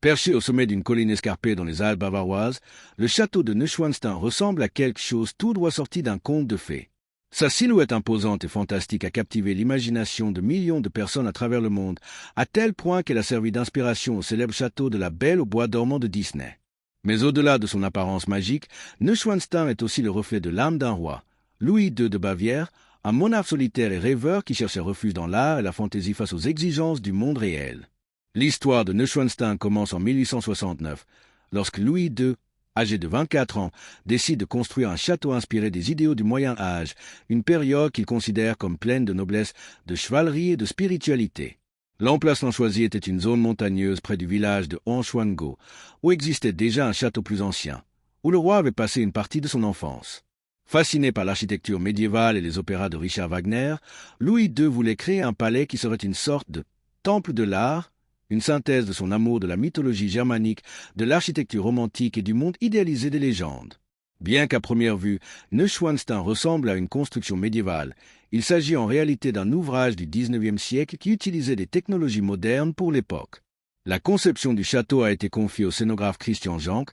Perché au sommet d'une colline escarpée dans les Alpes bavaroises, le château de Neuschwanstein ressemble à quelque chose tout droit sorti d'un conte de fées. Sa silhouette imposante et fantastique a captivé l'imagination de millions de personnes à travers le monde, à tel point qu'elle a servi d'inspiration au célèbre château de la Belle au bois dormant de Disney. Mais au-delà de son apparence magique, Neuschwanstein est aussi le reflet de l'âme d'un roi, Louis II de Bavière, un monarque solitaire et rêveur qui cherchait refuge dans l'art et la fantaisie face aux exigences du monde réel. L'histoire de Neuschwanstein commence en 1869, lorsque Louis II, âgé de 24 ans, décide de construire un château inspiré des idéaux du Moyen Âge, une période qu'il considère comme pleine de noblesse, de chevalerie et de spiritualité. L'emplacement choisi était une zone montagneuse près du village de Honschwangau, où existait déjà un château plus ancien, où le roi avait passé une partie de son enfance. Fasciné par l'architecture médiévale et les opéras de Richard Wagner, Louis II voulait créer un palais qui serait une sorte de temple de l'art, une synthèse de son amour de la mythologie germanique, de l'architecture romantique et du monde idéalisé des légendes. Bien qu'à première vue, Neuschwanstein ressemble à une construction médiévale, il s'agit en réalité d'un ouvrage du XIXe siècle qui utilisait des technologies modernes pour l'époque. La conception du château a été confiée au scénographe Christian Jank,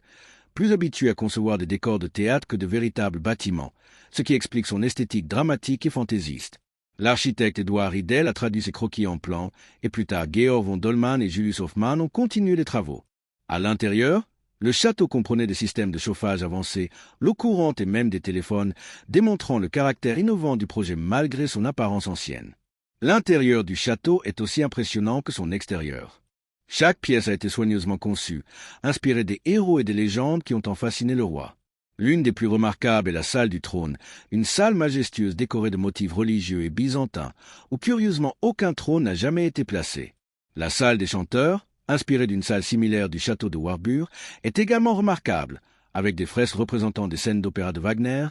plus habitué à concevoir des décors de théâtre que de véritables bâtiments, ce qui explique son esthétique dramatique et fantaisiste. L'architecte Édouard Ridel a traduit ses croquis en plans, et plus tard Georg von Dollmann et Julius Hoffmann ont continué les travaux. À l'intérieur, le château comprenait des systèmes de chauffage avancés, l'eau courante et même des téléphones, démontrant le caractère innovant du projet malgré son apparence ancienne. L'intérieur du château est aussi impressionnant que son extérieur. Chaque pièce a été soigneusement conçue, inspirée des héros et des légendes qui ont tant fasciné le roi. L'une des plus remarquables est la salle du trône, une salle majestueuse décorée de motifs religieux et byzantins, où curieusement aucun trône n'a jamais été placé. La salle des chanteurs, inspirée d'une salle similaire du château de Warburg, est également remarquable, avec des fresques représentant des scènes d'opéra de Wagner,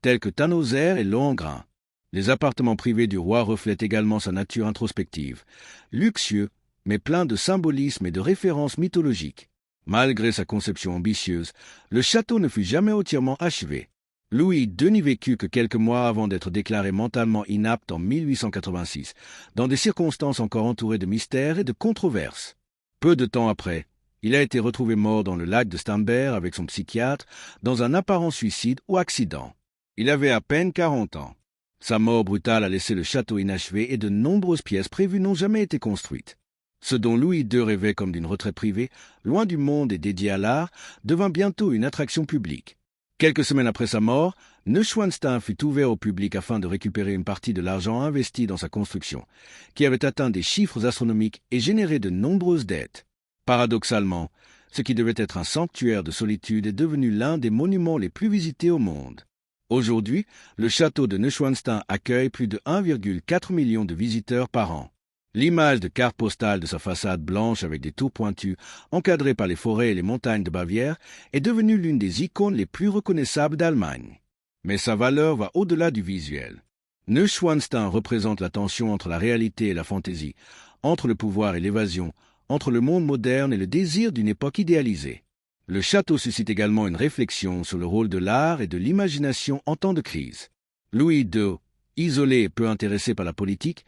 telles que Tannhäuser et Lohengrin. Les appartements privés du roi reflètent également sa nature introspective, luxueux, mais plein de symbolisme et de références mythologiques. Malgré sa conception ambitieuse, le château ne fut jamais entièrement achevé. Louis II n'y vécut que quelques mois avant d'être déclaré mentalement inapte en 1886, dans des circonstances encore entourées de mystères et de controverses. Peu de temps après, il a été retrouvé mort dans le lac de Starnberg avec son psychiatre, dans un apparent suicide ou accident. Il avait à peine 40 ans. Sa mort brutale a laissé le château inachevé et de nombreuses pièces prévues n'ont jamais été construites. Ce dont Louis II rêvait comme d'une retraite privée, loin du monde et dédié à l'art, devint bientôt une attraction publique. Quelques semaines après sa mort, Neuschwanstein fut ouvert au public afin de récupérer une partie de l'argent investi dans sa construction, qui avait atteint des chiffres astronomiques et généré de nombreuses dettes. Paradoxalement, ce qui devait être un sanctuaire de solitude est devenu l'un des monuments les plus visités au monde. Aujourd'hui, le château de Neuschwanstein accueille plus de 1,4 million de visiteurs par an. L'image de carte postale de sa façade blanche avec des tours pointues, encadrées par les forêts et les montagnes de Bavière, est devenue l'une des icônes les plus reconnaissables d'Allemagne. Mais sa valeur va au-delà du visuel. Neuschwanstein représente la tension entre la réalité et la fantaisie, entre le pouvoir et l'évasion, entre le monde moderne et le désir d'une époque idéalisée. Le château suscite également une réflexion sur le rôle de l'art et de l'imagination en temps de crise. Louis II, isolé et peu intéressé par la politique,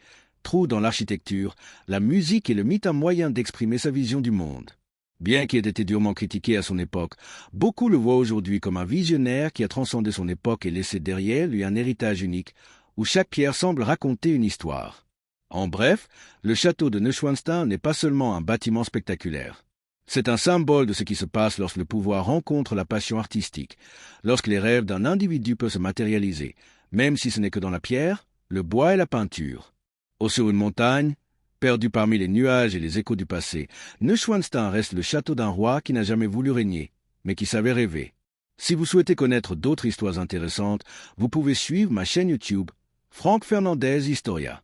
trouve dans l'architecture, la musique et le mythe un moyen d'exprimer sa vision du monde. Bien qu'il ait été durement critiqué à son époque, beaucoup le voient aujourd'hui comme un visionnaire qui a transcendé son époque et laissé derrière lui un héritage unique, où chaque pierre semble raconter une histoire. En bref, le château de Neuschwanstein n'est pas seulement un bâtiment spectaculaire. C'est un symbole de ce qui se passe lorsque le pouvoir rencontre la passion artistique, lorsque les rêves d'un individu peuvent se matérialiser, même si ce n'est que dans la pierre, le bois et la peinture. Haut sur une montagne, perdu parmi les nuages et les échos du passé, Neuschwanstein reste le château d'un roi qui n'a jamais voulu régner, mais qui savait rêver. Si vous souhaitez connaître d'autres histoires intéressantes, vous pouvez suivre ma chaîne YouTube, Franck Fernandez Historia.